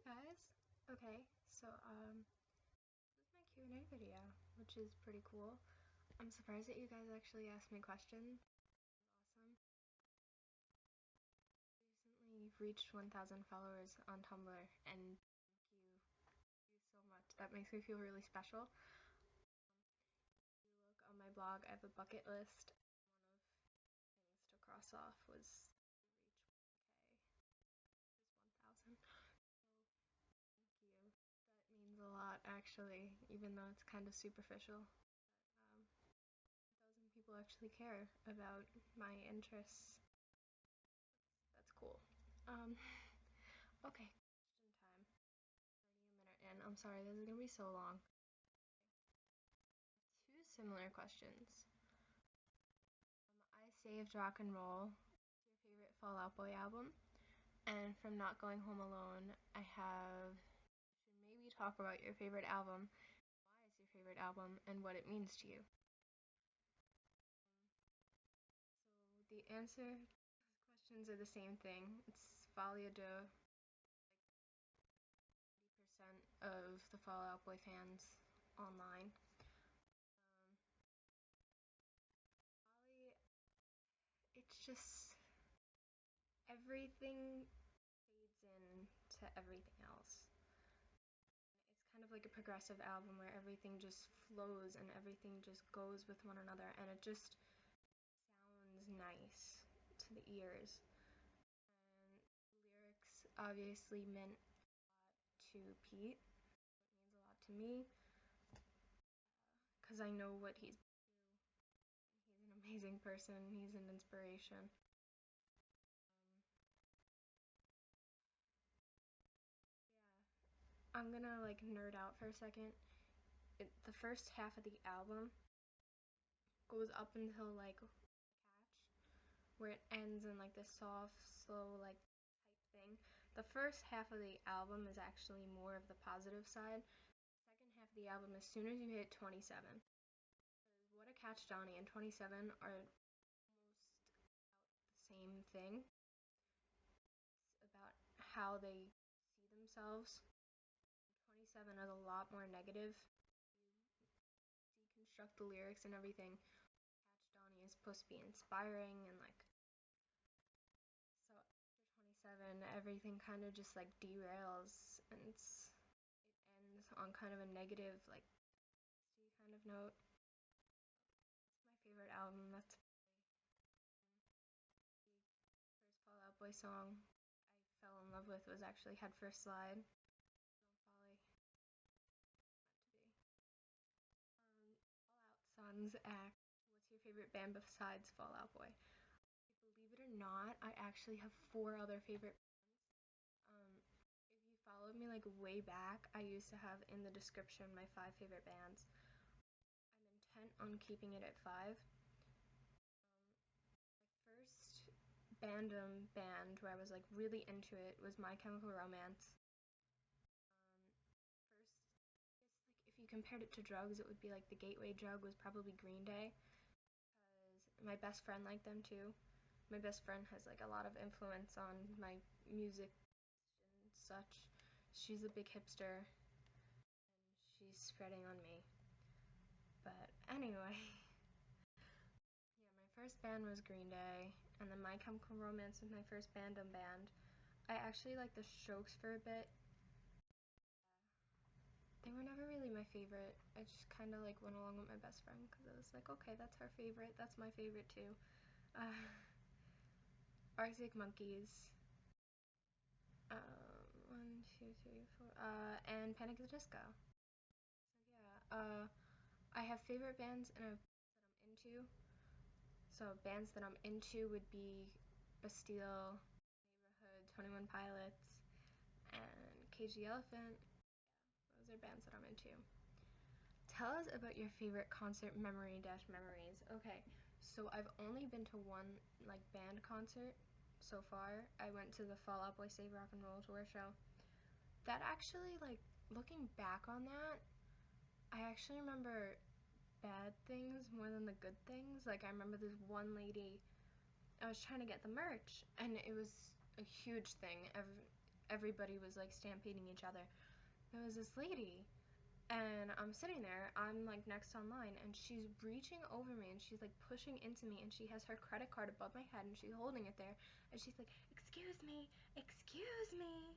Guys. Okay, so this is my Q&A video, which is pretty cool. I'm surprised that you guys actually asked me questions. Awesome. Recently reached 1,000 followers on Tumblr, and thank you so much. That makes me feel really special. If you look on my blog, I have a bucket list. One of things to cross off was reach 1,000. Thank you. That means a lot, actually, even though it's kind of superficial. But, 1,000 people actually care about my interests. That's cool. Um, okay, question time. Already a minute in. I'm sorry, this is gonna be so long. Two similar questions. I saved Rock and Roll. What's your favorite Fall Out Boy album? And from Not Going Home Alone, I have. You should maybe talk about your favorite album. Why is your favorite album and what it means to you? So the answer to these questions are the same thing. It's Folie à Deux. 80% of the Fall Out Boy fans online. It's just everything fades into everything else. It's kind of like a progressive album where everything just flows and everything just goes with one another, and it just sounds nice to the ears. And the lyrics obviously meant a lot to Pete. It means a lot to me because I know what he's been through. He's an amazing person. He's an inspiration. I'm gonna like nerd out for a second. The first half of the album goes up until like catch, where it ends in like this soft, slow like type thing. The first half of the album is actually more of the positive side. The second half of the album, as soon as you hit 27, What a Catch Johnny and 27 are almost the same thing. It's about how they see themselves. 27 is a lot more negative. You deconstruct the lyrics and everything. Catch Donnie is supposed to be inspiring and like. So after 27, everything kind of just like derails and it ends on kind of a negative like kind of note. That's my favorite album. That's the first Fall Out Boy song I fell in love with was actually Head First Slide. Don't Fall Out Sons Act. What's your favorite band besides Fall Out Boy? Believe it or not, I actually have 4 other favorite bands. If you followed me like way back, I used to have in the description my 5 favorite bands. I'm intent on keeping it at 5. My first band where I was like really into it was My Chemical Romance. First, if you compared it to drugs, it would be like the gateway drug was probably Green Day, because my best friend liked them too. My best friend has like a lot of influence on my music and such. She's a big hipster, and she's spreading on me. But anyway, yeah, my first band was Green Day, and then My Chemical Romance was my first band. I actually liked the Strokes for a bit. They were never really my favorite. I just kind of like went along with my best friend because I was like, okay, that's her favorite. That's my favorite too. Uh, Arctic Monkeys. 1, 2, 3, 4. And Panic at the Disco. So yeah, I have favorite bands that I'm into. So bands that I'm into would be Bastille, Neighborhood, 21 Pilots, and Cage the Elephant. Those are bands that I'm into. Tell us about your favorite concert memories. Okay, so I've only been to one like band concert so far. I went to the Fall Out Boy Save Rock and Roll tour show. That actually, like, looking back on that, I actually remember bad things more than the good things. Like, I remember this one lady, I was trying to get the merch, and it was a huge thing. everybody was like stampeding each other. There was this lady, and I'm sitting there, I'm like next online, and she's reaching over me and she's like pushing into me, and she has her credit card above my head and she's holding it there, and she's like, excuse me, excuse me.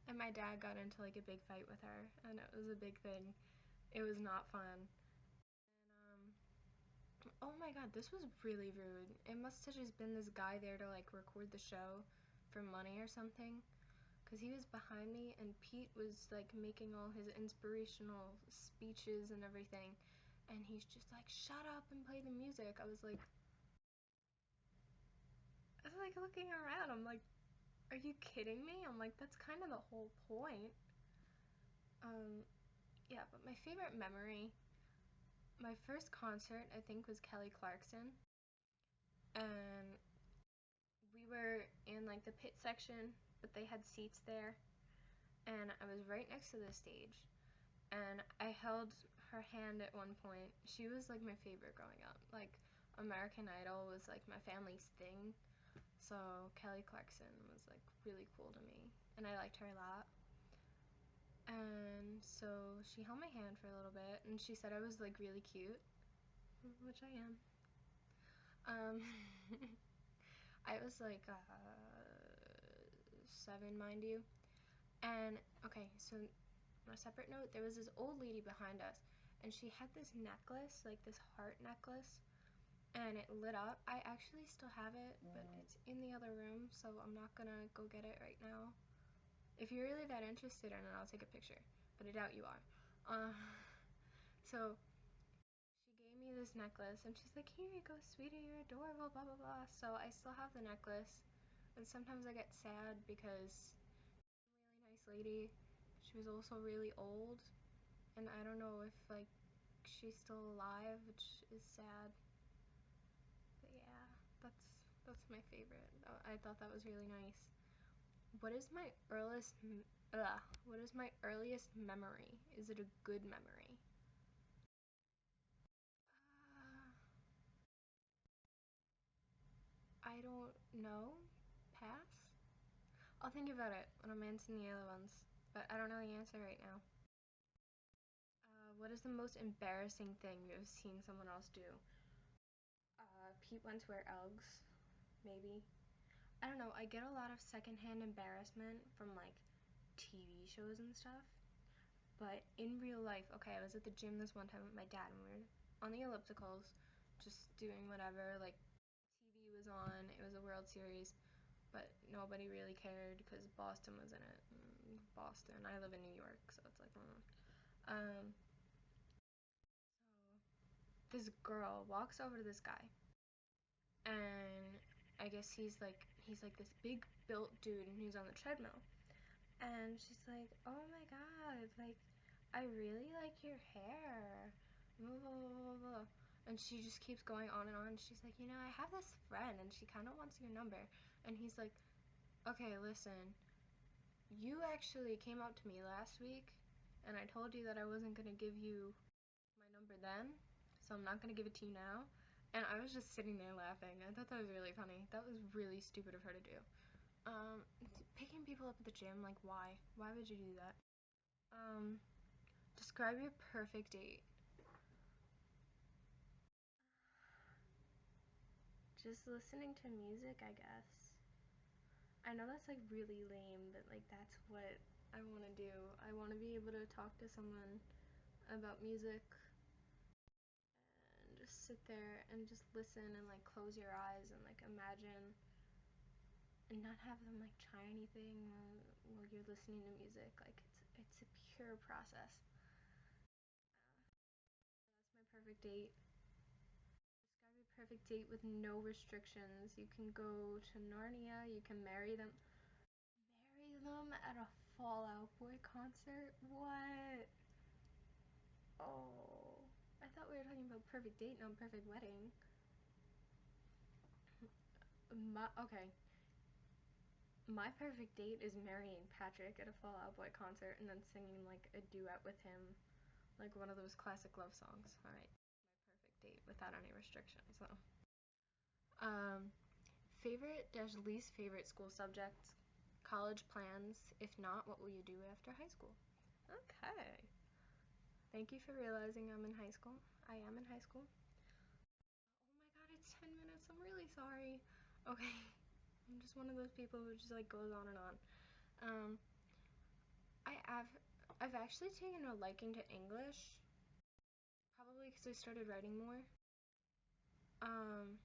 And my dad got into like a big fight with her, and it was a big thing. It was not fun. And oh my god, this was really rude. It must have just been this guy there to like record the show for money or something, because he was behind me and Pete was like making all his inspirational speeches and everything, and he's just like, shut up and play the music. I was like looking around, I'm like, are you kidding me? I'm like, that's kind of the whole point. um yeah, but my favorite memory, my first concert I think was Kelly Clarkson, and we were in like the pit section, but they had seats there, and I was right next to the stage, and I held her hand at one point. She was like my favorite growing up. Like American Idol was like my family's thing. So Kelly Clarkson was like really cool to me, and I liked her a lot. And so she held my hand for a little bit, and she said I was like really cute, which I am. Um, I was like 7, mind you. And okay, so on a separate note, there was this old lady behind us, and she had this necklace, like this heart necklace, and it lit up. I actually still have it, but it's in the other room, so I'm not gonna go get it right now. If you're really that interested in it, I'll take a picture, but I doubt you are. So she gave me this necklace, and she's like, here you go, sweetie, you're adorable, blah, blah, blah. So I still have the necklace, and sometimes I get sad because really nice lady. She was also really old, and I don't know if like she's still alive, which is sad. But yeah, that's my favorite. I thought that was really nice. What is my earliest what is my earliest memory? Is it a good memory? Uh, I don't know. Pass? I'll think about it when I'm answering the other ones, but I don't know the answer right now. What is the most embarrassing thing you have seen someone else do? Pete went to wear Uggs, maybe. I don't know. I get a lot of secondhand embarrassment from like TV shows and stuff. But in real life, okay, I was at the gym this one time with my dad, and we were on the ellipticals, just doing whatever. Like TV was on. It was a World Series, but nobody really cared because Boston was in it. Boston. I live in New York, so it's like, um. So this girl walks over to this guy, and I guess he's like this big built dude, and he's on the treadmill. And she's like, oh my god, like, I really like your hair. Blah, blah, blah, blah. And she just keeps going on and on. She's like, I have this friend and she kind of wants your number. And he's like, okay, listen, you actually came out to me last week and I told you that I wasn't going to give you my number then, so I'm not going to give it to you now. And I was just sitting there laughing. I thought that was really funny. That was really stupid of her to do. Um, Picking people up at the gym, like, why? Why would you do that? Um, Describe your perfect date. Just listening to music, I guess. I know that's like really lame, but like that's what I want to do. I want to be able to talk to someone about music and just sit there and just listen and like close your eyes and like imagine and not have them like try anything while you're listening to music. Like it's a pure process. That's my perfect date. Describe your perfect date with no restrictions. You can go to Narnia, you can marry them. Marry them at a Fall Out Boy concert? What? Oh. I thought we were talking about perfect date, not perfect wedding. Okay. My perfect date is marrying Patrick at a Fall Out Boy concert and then singing like a duet with him, like one of those classic love songs. Alright. My perfect date without any restrictions, though. Favorite dash least favorite school subjects? college plans? If not, what will you do after high school? Okay. Thank you for realizing I'm in high school. I am in high school. Oh my god, it's 10 minutes. I'm really sorry. Okay. I'm just one of those people who just like goes on and on. Um, I have I've actually taken a liking to English, probably because I started writing more. Um,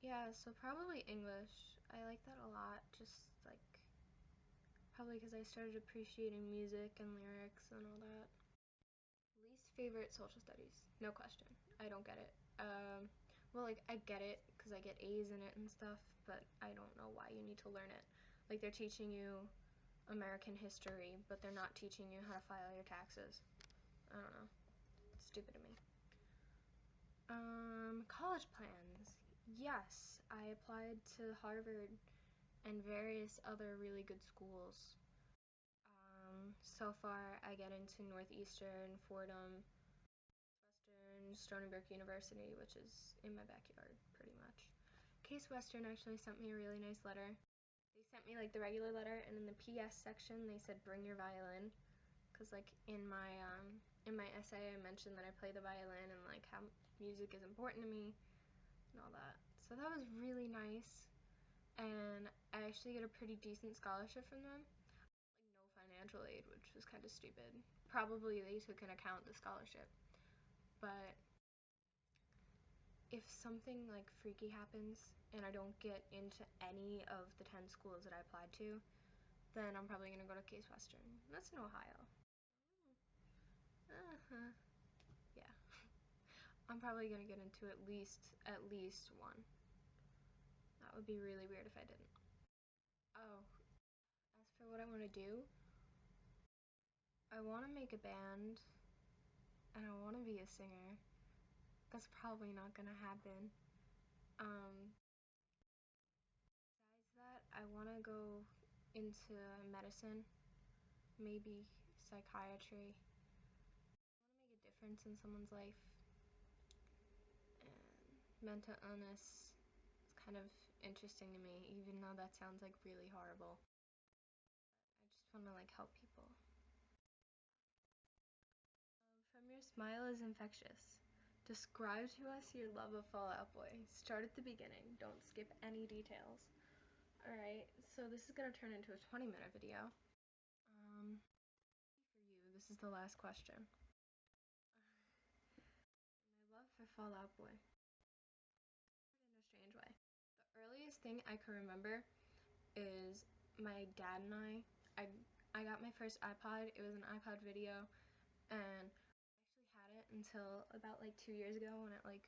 yeah, so probably English. I like that a lot. Just like probably because I started appreciating music and lyrics and all that. Least favorite social studies? No question. I don't get it. Well, like I get it because I get A's in it and stuff, but I don't know why you need to learn it. Like they're teaching you American history, but they're not teaching you how to file your taxes. I don't know. It's stupid to me. College plans. Yes, I applied to Harvard and various other really good schools. So far, I get into Northeastern, Fordham, Western, Stony Brook University, which is in my backyard, pretty much. Case Western actually sent me a really nice letter. They sent me like the regular letter, and in the PS section, they said bring your violin, cause like in my essay, I mentioned that I play the violin and like how music is important to me and all that. So that was really nice, and I actually get a pretty decent scholarship from them. Like no financial aid, which was kind of stupid. Probably they took into account the scholarship, but if something like freaky happens and I don't get into any of the 10 schools that I applied to, then I'm probably gonna go to Case Western. That's in Ohio. Uh-huh. Yeah. I'm probably gonna get into at least one. That would be really weird if I didn't. Oh, as for what I want to do, I want to make a band and I want to be a singer. That's probably not gonna happen. Um, besides that, I want to go into medicine, maybe psychiatry. I want to make a difference in someone's life. And mental illness is kind of interesting to me, even though that sounds like really horrible. I just want to like help people. From your smile is infectious. Describe to us your love of Fall Out Boy. Start at the beginning. Don't skip any details. Alright, so this is going to turn into a 20-minute video. For you, this is the last question. My love for Fall Out Boy. In a strange way. The earliest thing I can remember is my dad and I I got my first iPod. It was an iPod video, and I actually had it until about like 2 years ago when it like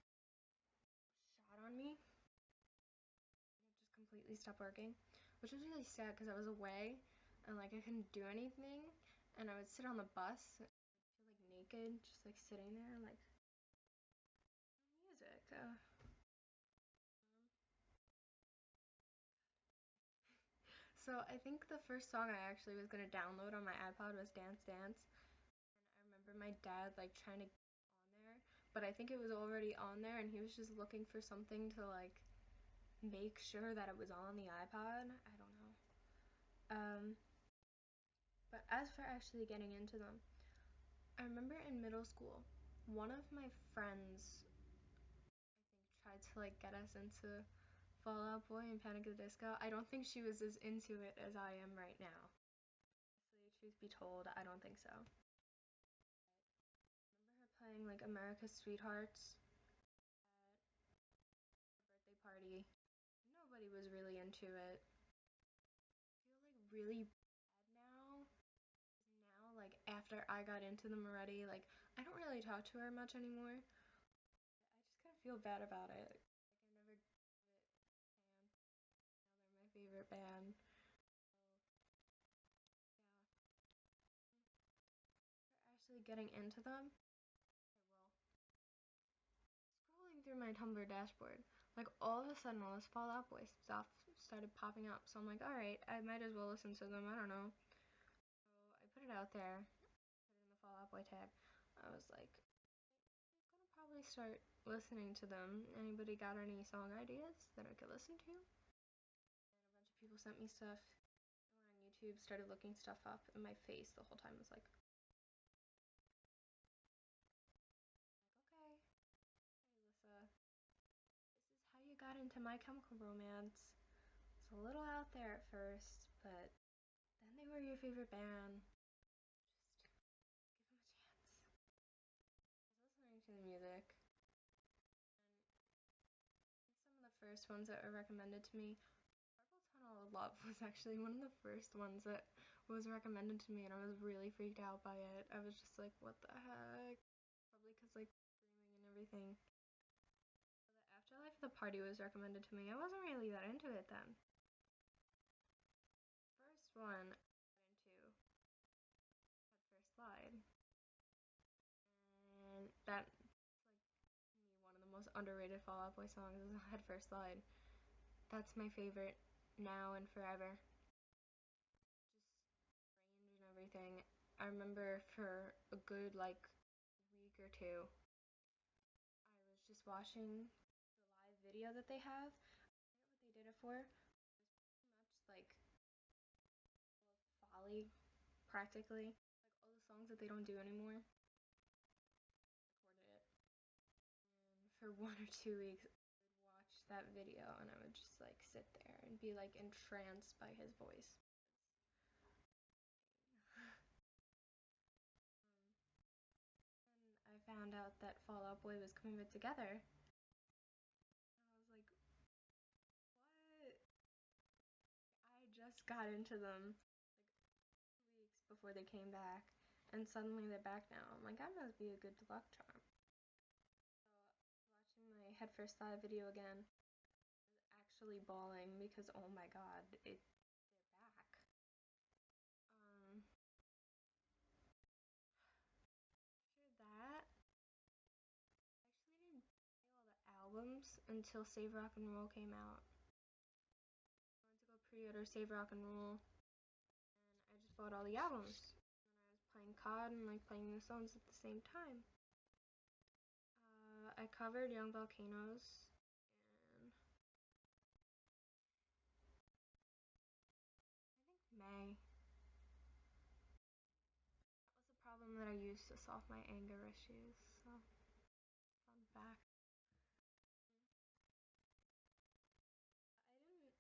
shot on me. It just completely stopped working, which was really sad because I was away and like I couldn't do anything, and I would sit on the bus and feel like naked, just like sitting there like music. So I think the first song I actually was gonna download on my iPod was Dance Dance. And I remember my dad like trying to get on there, but I think it was already on there and he was just looking for something to like make sure that it was on the iPod. I don't know. But as for actually getting into them, I remember in middle school, one of my friends, I think, tried to like get us into Fall Out Boy and Panic at the Disco. I don't think she was as into it as I am right now. Honestly, truth be told, I don't think so. I remember her playing like America's Sweethearts at a birthday party. Nobody was really into it. I feel like really bad now. Now, like after I got into them already, like I don't really talk to her much anymore. I just kind of feel bad about it. Like I never gave it a chance. Now they're my favorite band. So yeah, after actually getting into them, well, scrolling through my Tumblr dashboard, like all of a sudden all this Fall Out Boy stuff started popping up. So I'm like, all right, I might as well listen to them. I don't know. So I put it out there, put it in the Fall Out Boy tab. I was like, I'm gonna probably start listening to them. Anybody got any song ideas that I could listen to? And a bunch of people sent me stuff. I went on YouTube, started looking stuff up, and my face the whole time was like, okay, hey Alyssa, this is how you got into My Chemical Romance. It's a little out there at first, but then they were your favorite band. Just give them a chance. I was listening to the music, and some of the first ones that were recommended to me, Carpal Tunnel of Love was actually one of the first ones that was recommended to me, and I was really freaked out by it. I was just like, what the heck? Probably because, like, screaming and everything. The Afterlife of the Party was recommended to me. I wasn't really that into it then. First one I got into Head First Slide. And that's like me, one of the most underrated Fall Out Boy songs is Head First Slide. That's my favorite now and forever. Just range and everything. I remember for a good like week or two, I was just watching the live video that they have. I forget what they did it for. It was pretty much like full of folly, practically. Like all the songs that they don't do anymore. Recorded it. And for 1 or 2 weeks, I would watch that video and I would just like sit there and be like entranced by his voice. And I found out that Fall Out Boy was coming back together. And I was like, what? I just got into them like 2 weeks before they came back. And suddenly they're back now. I'm like, that must be a good luck charm. So, watching my Head First Live video again, I was actually bawling because, oh my god, they're back. After that, I actually didn't buy all the albums until Save Rock and Roll came out. I went to go pre-order Save Rock and Roll, and I just bought all the albums. And I was playing COD and like playing the songs at the same time. I covered Young Volcanoes, and I think May. That was a problem that I used to solve my anger issues. So, fun fact. I didn't know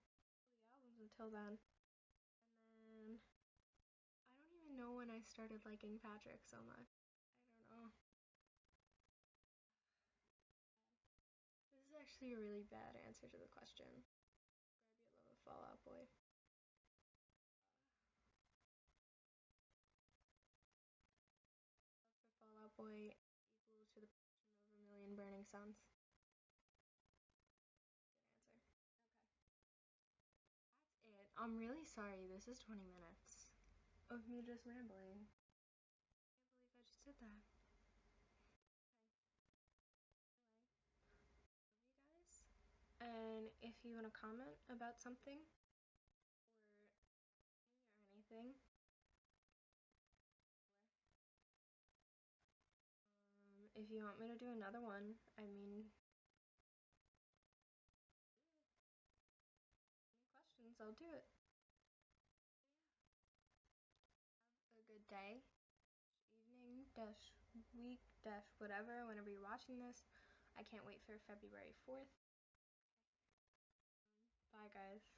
the albums until then. And then I don't even know when I started liking Patrick so much. I don't know. This is actually a really bad answer to the question. Describe your love of Fall Out Boy. Love for Fall Out Boy equal to the passion of a million burning suns. Good answer. Okay. That's it. I'm really sorry. This is 20 minutes of me just rambling. I can't believe I just did that. Okay. Anyway, love you guys. And if you want to comment about something or anything, if you want me to do another one, I mean, any questions, I'll do it. Have a good day, evening, dash week, dash whatever, whenever you're watching this. I can't wait for February 4th. Bye, guys.